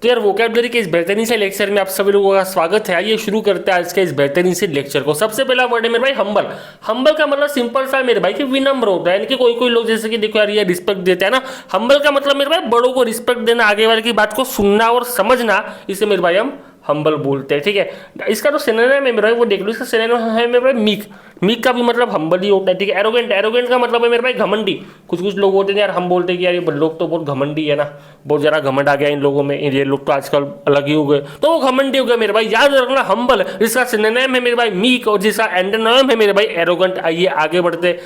तो यार वोकैबुलरी के इस बेहतरीन से लेक्चर में आप सभी लोगों का स्वागत है। आइए शुरू करते हैं आज के इस बेहतरीन से लेक्चर को। सबसे पहला वर्ड है मेरे भाई हम्बल। हम्बल का मतलब सिंपल सा है मेरे भाई कि विनम्र होता है, यानी कि कोई कोई लोग जैसे कि देखो यार ये रिस्पेक्ट देते हैं ना। हम्बल का मतलब मेरे भाई बड़ों को रिस्पेक्ट देना, आगे वाले की बात को सुनना और समझना, इसे मेरे भाई हम हम्बल बोलते हैं। ठीक है, इसका जो सिनोनिम है मेरे भाई वो देख लो। इसका सिनोनिम है मेरे भाई मीक। मीक का भी मतलब हम्बल ही होता है। ठीक है, एरोगेंट। एरोगेंट का मतलब है मेरे भाई घमंडी। कुछ कुछ लोग होते हैं यार, हम बोलते हैं कि यार ये लोग तो बहुत घमंडी है ना, बहुत ज़्यादा घमंड आ गया इन लोगों में, ये लोग तो आजकल अलग ही हो गए, तो वो घमंडी हो गए मेरे भाई। याद रखना हम्बल, जिसका सिनोनिम है मेरे भाई मीक और जिसका एंटोनिम है मेरे भाई एरोगेंट। आइए आगे बढ़ते।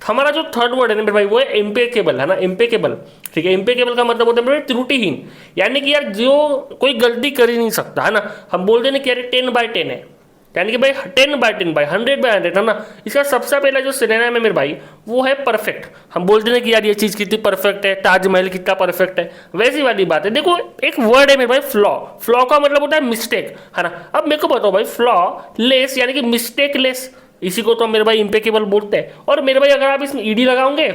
हमारा जो थर्ड वर्ड है ना मेरे भाई वो है इम्पेकेबल, है ना, इम्पेकेबल। ठीक है, इम्पेकेबल का मतलब होता है मेरे भाई त्रुटिहीन, यानी कि यार जो कोई गलती कर ही नहीं सकता, है ना। हम बोलते हैं कि यार 10/10 है, यानी कि भाई 10/10 भाई 100/100, है ना। इसका सबसे पहला जो सिनोनिम है मेरे भाई वो है परफेक्ट। हम बोलते हैं कि यार ये चीज़ कितनी परफेक्ट है, ताजमहल कितना परफेक्ट है, वैसी वाली बात है। देखो एक वर्ड है मेरे भाई फ्लॉ। फ्लॉ का मतलब होता है मिस्टेक, है ना। अब मेरे को बताओ भाई फ्लॉ लेस यानी कि मिस्टेक लेस, इसी को तो मेरे भाई इम्पेकेबल बोलते हैं। और मेरे भाई अगर आप इसमें ईडी लगाओगे,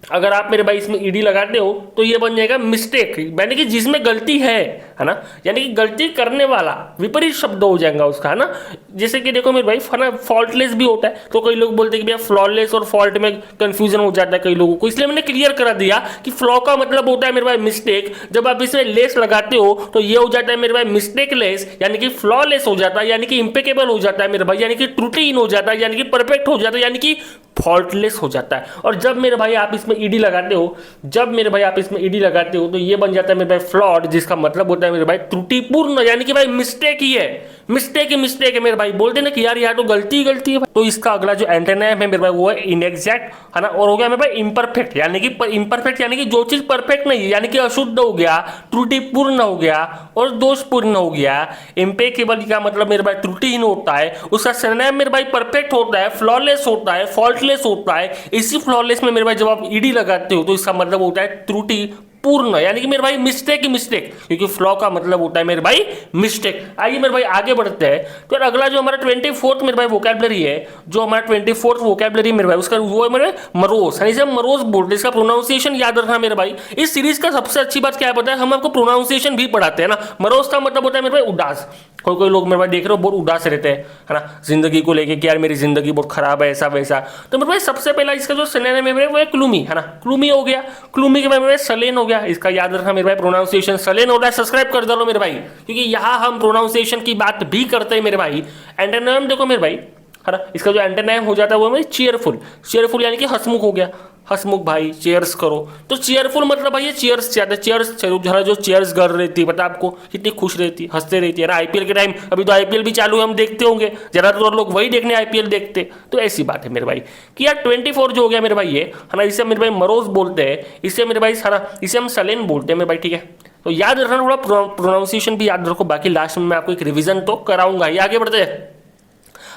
अगर आप मेरे भाई इसमें ईडी लगाते हो तो ये बन जाएगा मिस्टेक, यानी कि जिसमें गलती है ना, यानी कि गलती करने वाला विपरीत शब्द हो जाएगा उसका, है ना। जैसे कि देखो मेरे भाई फना फॉल्टलेस भी होता है, तो कई लोग बोलते हैं कि भैया फ्लॉलेस और फॉल्ट में कंफ्यूजन हो जाता है कई लोगों को, इसलिए मैंने क्लियर करा दिया कि फ्लॉ का मतलब होता है मेरे भाई मिस्टेक। जब आप इसमें लेस लगाते हो तो ये हो जाता है मेरे भाई मिस्टेक लेस, यानी कि फ्लॉलेस हो जाता है, यानी कि इम्पेकेबल हो जाता है मेरे भाई, यानी कि त्रुटिहीन हो जाता है, यानी कि परफेक्ट हो जाता है, यानी कि फॉल्टलेस हो जाता है। और जब मेरे भाई आप इसमें ईडी लगाते हो, जब मेरे भाई आप इसमें ईडी लगाते हो तो ये बन जाता है मेरे भाई फ्लॉड, जिसका मतलब होता है मेरे भाई त्रुटिपूर्ण, यानी कि भाई मिस्टेक ही है, मिस्टेक ही मिस्टेक है मेरे भाई। बोलते ना कि यार यहाँ तो गलती ही गलती है। तो इसका अगला जो एंटोनिम है मेरे भाई वो है इनएग्जैक्ट, है ना। और हो गया मेरे भाई इम्परफेक्ट, यानी कि इम्परफेक्ट यानी कि जो चीज परफेक्ट नहीं है, यानी कि अशुद्ध हो गया, त्रुटिपूर्ण हो गया और दोषपूर्ण हो गया। इम्पेकेबल का मतलब मेरे भाई त्रुटिहीन होता है, उसका सिनोनिम मेरे भाई परफेक्ट होता है, फ्लॉलेस होता है, फॉल्टलेस होता है। इसी फ्लॉलेस में मेरे भाई जब आप ईडी लगाते हो तो इसका मतलब होता है त्रुटि पूर्ण, यानी कि मेरे भाई मिस्टेक ही मिस्टेक, क्योंकि फ्लॉ का मतलब होता है मेरे भाई मिस्टेक। आइए मेरे भाई आगे बढ़ते हैं। तो अगला जो हमारा 24th मेरे भाई वोकैबुलरी है, जो हमारा 24th वोकैबुलरी मेरे भाई उसका वो है मेरे मरोज, यानी हम मरोज बोलते हैं। इसका प्रोनाउंसिएशन याद रखना मेरे भाई। इस सीरीज का सबसे अच्छी बात क्या है पता है, हम आपको प्रोनाउंसिएशन भी पढ़ाते हैं ना। मरोज का मतलब होता है मेरे भाई उदास। कोई कोई लोग मेरे भाई देख रहे हो बहुत उदास रहते हैं, है ना, जिंदगी को लेके कि यार मेरी जिंदगी बहुत खराब है, ऐसा वैसा। तो मेरे भाई सबसे पहला इसका जो सिनोनिम है मेरे वो है क्लूमी, है ना। क्लूमी हो गया, क्लूमी के मेरे सलेन हो गया। इसका याद रखना मेरे भाई प्रोनाउंसिएशन सलेन होता है। सब्सक्राइब कर दो मेरे भाई, क्योंकि यहाँ हम प्रोनाउंसिएशन की बात भी करते हैं मेरे भाई। एंटोनिम देखो मेरे भाई, है ना, इसका जो एंटोनिम हो जाता है वो मेरे चीयरफुल। चीयरफुल यानी कि हंसमुख हो गया, हंसमुख भाई चेयर्स करो। तो चेयरफुल मतलब भाई ये चेयर्स चाहते हैं, चेयर्स जरा जो चेयर्स गर्ल रहती है, पता आपको कितनी खुश रहती है, हंसते रहती है ना। आईपीएल के टाइम, अभी तो आईपीएल भी चालू है, हम देखते होंगे, ज्यादातर लोग वही देखने आईपीएल देखते। तो ऐसी बात है मेरे भाई कि यार 24 जो हो गया मेरे भाई ये, है ना, इसे मेरे भाई मरोज बोलते हैं, इसे मेरे भाई सारा, इसे हम सलेन बोलते हैं मेरे भाई। ठीक है, तो याद रखना, थोड़ा प्रोनाउंसिएशन भी याद रखो, बाकी लास्ट में मैं आपको एक रिवीजन तो कराऊंगा। ये आगे बढ़ते हैं।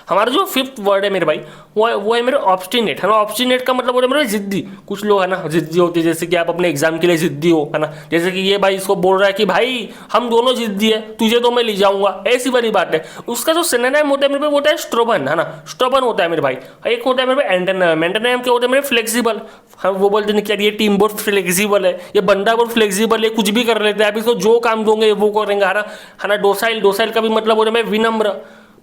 हमारा जो 5th वर्ड है मेरे भाई वो है मेरे ऑब्स्टिनेट, है ना। ऑब्स्टिनेट का मतलब होता है मेरे जिद्दी। कुछ लोग है ना जिद्दी होते हैं, जैसे कि आप अपने एग्जाम के लिए जिद्दी हो, है ना। जैसे कि ये भाई इसको बोल रहा है कि भाई हम दोनों जिद्दी है, तुझे तो मैं ले जाऊंगा, ऐसी वाली बात है। उसका जो सिनोनिम होता है मेरे भाई वो होता है स्ट्रोबन, है ना। स्ट्रोबन होता है मेरे भाई। एक होता है मेरे भाई एंटोनिम। एंटोनिम क्या होता है मेरे फ्लेक्सिबल। हम वो बोलते हैं कि ये टीम बहुत फ्लेक्सिबल है, ये बंदा बहुत फ्लेक्सिबल है, कुछ भी कर लेते हैं, आप इसको जो काम दोगे वो करेंगे, है ना। डोसाइल, डोसाइल का भी मतलब होता है विनम्र,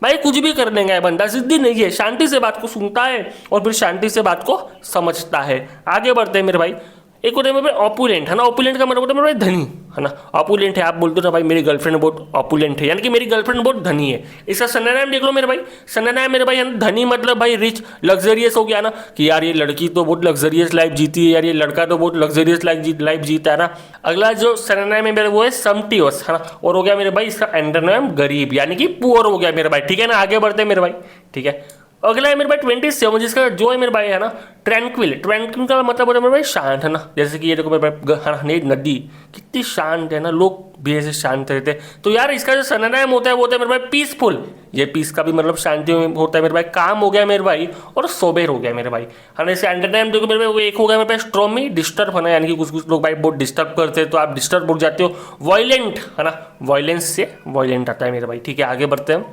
भाई कुछ भी कर लेंगे, बंदा जिद्दी नहीं है, शांति से बात को सुनता है और फिर शांति से बात को समझता है। आगे बढ़ते हैं मेरे भाई। एक होता है मेरे भाई ऑपुलेंट, है ना। ऑपुलेंट का मतलब होता है मेरे भाई धनी, है ना। ऑपुलेंट है, आप बोलते हो ना भाई मेरी गर्लफ्रेंड बहुत ऑपुलेंट है, यानी कि मेरी गर्लफ्रेंड बहुत धनी है। इसका सिनोनिम देख लो मेरे भाई। सिनोनिम मेरे भाई धनी मतलब भाई रिच, लग्जरियस हो गया ना, कि यार ये लड़की तो बहुत लग्जरियस लाइफ जीती है, यार ये लड़का तो बहुत लग्जरियस लाइफ जीता है ना। अगला जो सिनोनिम है मेरे वो है समटियस, है ना। और हो गया मेरे भाई इसका एंटोनिम गरीब, यानी कि पुअर हो गया मेरे भाई। ठीक है ना, आगे बढ़ते हैं मेरे भाई। ठीक है, अगला है मेरे भाई 27, जिसका जो है मेरे भाई है ना ट्रैंक्विल। ट्रैंक्विल का मतलब होता है मेरे भाई शांत, है ना। जैसे कि ये देखो मेरे भाई नदी कितनी शांत है ना, लोग भी ऐसे शांत रहते हैं। तो यार इसका जो सिनोनिम होता है वो होता है मेरे भाई पीसफुल। ये पीस का भी मतलब शांति होता है मेरे भाई। काम हो गया मेरे भाई और सोबेर हो गया मेरे भाई, है ना। इसे एंटोनिम देखो मेरे भाई वो एक हो गया मेरे भाई स्ट्रॉमी, डिस्टर्ब, है ना, यानी कि कुछ कुछ लोग भाई बहुत डिस्टर्ब करते हैं तो आप डिस्टर्ब हो जाते हो। वॉयलेंट, है ना, वॉयलेंस से वॉयलेंट आता है मेरे भाई। ठीक है, आगे बढ़ते हैं।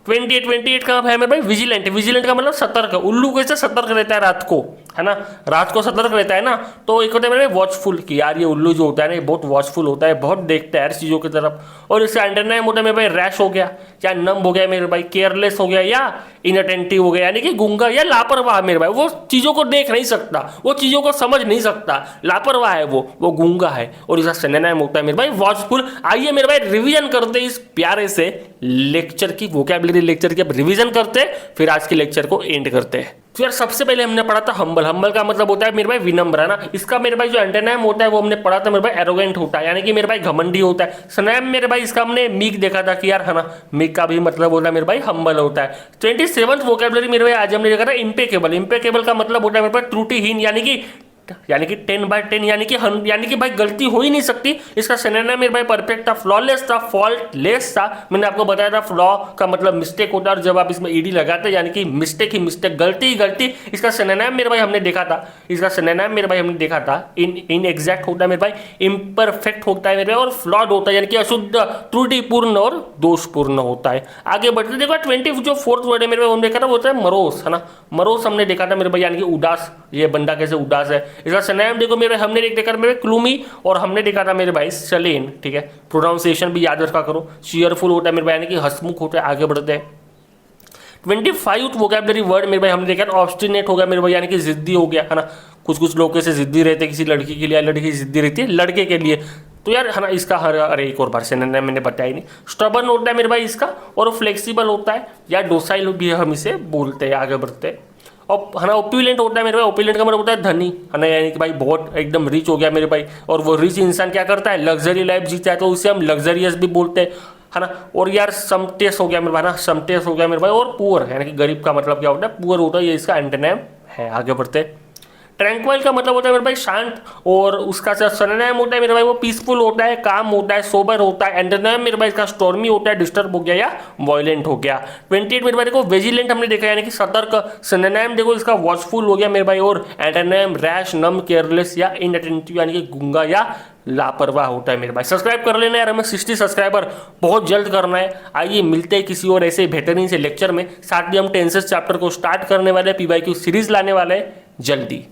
28 का है मेरे भाई विजिलेंट। विजिलेंट का मतलब सतर्क, उल्लू कैसे सतर्क रहता है रात को, है ना, रात को सतर्क रहता है ना, तो एक होता है मेरे वॉचफुल कि यार ये उल्लू जो होता है ना ये बहुत वॉचफुल होता है, बहुत देखता है हर चीज़ों की तरफ। और इसका एंटरनेम होता है मेरे भाई रैश हो गया या नम हो गया मेरे भाई, केयरलेस हो गया या इनअटेंटिव हो गया, यानी कि गूंगा या लापरवाह मेरे भाई, वो चीज़ों को देख नहीं सकता, वो चीज़ों को समझ नहीं सकता, लापरवाह है वो गूंगा है। और इसका सिनोनिम होता है मेरे भाई वॉचफुल। आइए मेरे भाई रिवीजन करते इस प्यारे से लेक्चर की, वोकैबुलरी लेक्चर की अब रिवीजन करते फिर आज के लेक्चर को एंड करते हैं। तो यार सबसे पहले हमने पढ़ा था हम्बल। हम्बल का मतलब होता है मेरे भाई विनम्र, है ना। इसका मेरे भाई जो एंटोनिम होता है वो हमने पढ़ा था मेरे भाई एरोगेंट होता है, यानी कि मेरे भाई घमंडी होता है। सिनोनिम मेरे भाई इसका हमने मीक देखा था कि यार है ना, मीक का भी मतलब होता है मेरे भाई हम्बल होता है। 27th वोकैबुलरी मेरे भाई आज हमने देखा था इम्पेकेबल। इम्पेकेबल का मतलब होता है मेरे भाई त्रुटिहीन, यानी कि 10/10 यानी कि भाई गलती हो ही नहीं सकती। इसका सिनोनिम मेरे भाई परफेक्ट था, फ्लॉलेस था, फॉल्टलेस था। मैंने आपको बताया था फ्लॉ का मतलब मिस्टेक होता है, और जब आप इसमें ईडी लगाते हैं यानी कि मिस्टेक ही मिस्टेक, गलती ही गलती। इसका सिनोनिम मेरे भाई हमने देखा था, इसका सिनोनिम मेरे भाई हमने देखा था इनएग्जैक्ट होता है मेरे भाई, इम्परफेक्ट होता है मेरे भाई, और फ्लॉड होता है यानी कि अशुद्ध, त्रुटिपूर्ण और दोषपूर्ण होता है। आगे बढ़ते देखो 24th वर्ड है मेरे भाई हमने देखा था वो होता है मरोस, है ना। मरोस हमने देखा था मेरे भाई यानी कि उदास, ये बंदा कैसे उदास है। इसका सिनोनिम देखो मेरे हमने देखा मेरे क्लूमी, और हमने देखा था मेरे भाई सलेन, ठीक है। प्रोनाउंसिएशन भी याद रखा करो। चीयरफुल होता है मेरे भाई यानी कि हंसमुख होता है। आगे बढ़ते हैं 25th वोकैबुलरी वर्ड मेरे भाई हमने देखा ऑब्स्टिनेट हो गया मेरे भाई यानी कि जिद्दी हो गया, है ना। कुछ लोग कैसे जिद्दी रहते हैं किसी लड़की के लिए, लड़की जिद्दी रहती है लड़के के लिए, तो यार है ना इसका अरे एक और बार सिनोनिम मैंने बताया ही नहीं। स्टबर्न होता है मेरे भाई इसका, और फ्लेक्सिबल होता है या डोसाइल भी हम इसे बोलते हैं। आगे बढ़ते हैं और है ना ओप्यूलेंट होता है मेरे भाई। ओप्यूलेंट का मतलब होता है धनी, है ना, यानी कि भाई बहुत एकदम रिच हो गया मेरे भाई। और वो रिच इंसान क्या करता है, लग्जरी लाइफ जीता है, तो उसे हम लग्जरियस भी बोलते हैं, है ना। और यार समटेस हो गया मेरे भाई ना, समटेस हो गया मेरे भाई। और पुअर यानी कि गरीब का मतलब क्या होता है, पुअर होता है, ये इसका एंटोनिम है। आगे बढ़ते हैं ट्रैंक्वाइल का मतलब होता है मेरे भाई शांत, और उसका सिनोनिम होता है मेरे भाई वो पीसफुल होता है, काम होता है, सोबर होता है। एंटोनिम मेरे भाई इसका स्टॉर्मी होता है, डिस्टर्ब हो गया या वायलेंट हो गया। 28 मेरे भाई देखो विजिलेंट हमने देखा यानी कि सतर्क। सिनोनिम देखो इसका वॉचफुल हो गया मेरे भाई, और एंटोनिम रैश, नम, केयरलेस या इनअटेंटिव यानी कि गूंगा या लापरवाह होता है मेरे भाई। सब्सक्राइब कर लेना यार, हमें 60 सब्सक्राइबर बहुत जल्द करना है। आइए मिलते हैं किसी और ऐसे बेहतरीन से लेक्चर में। साथ ही हम टेंसेस चैप्टर को स्टार्ट करने वाले हैं, PYQ सीरीज लाने वाले हैं जल्दी।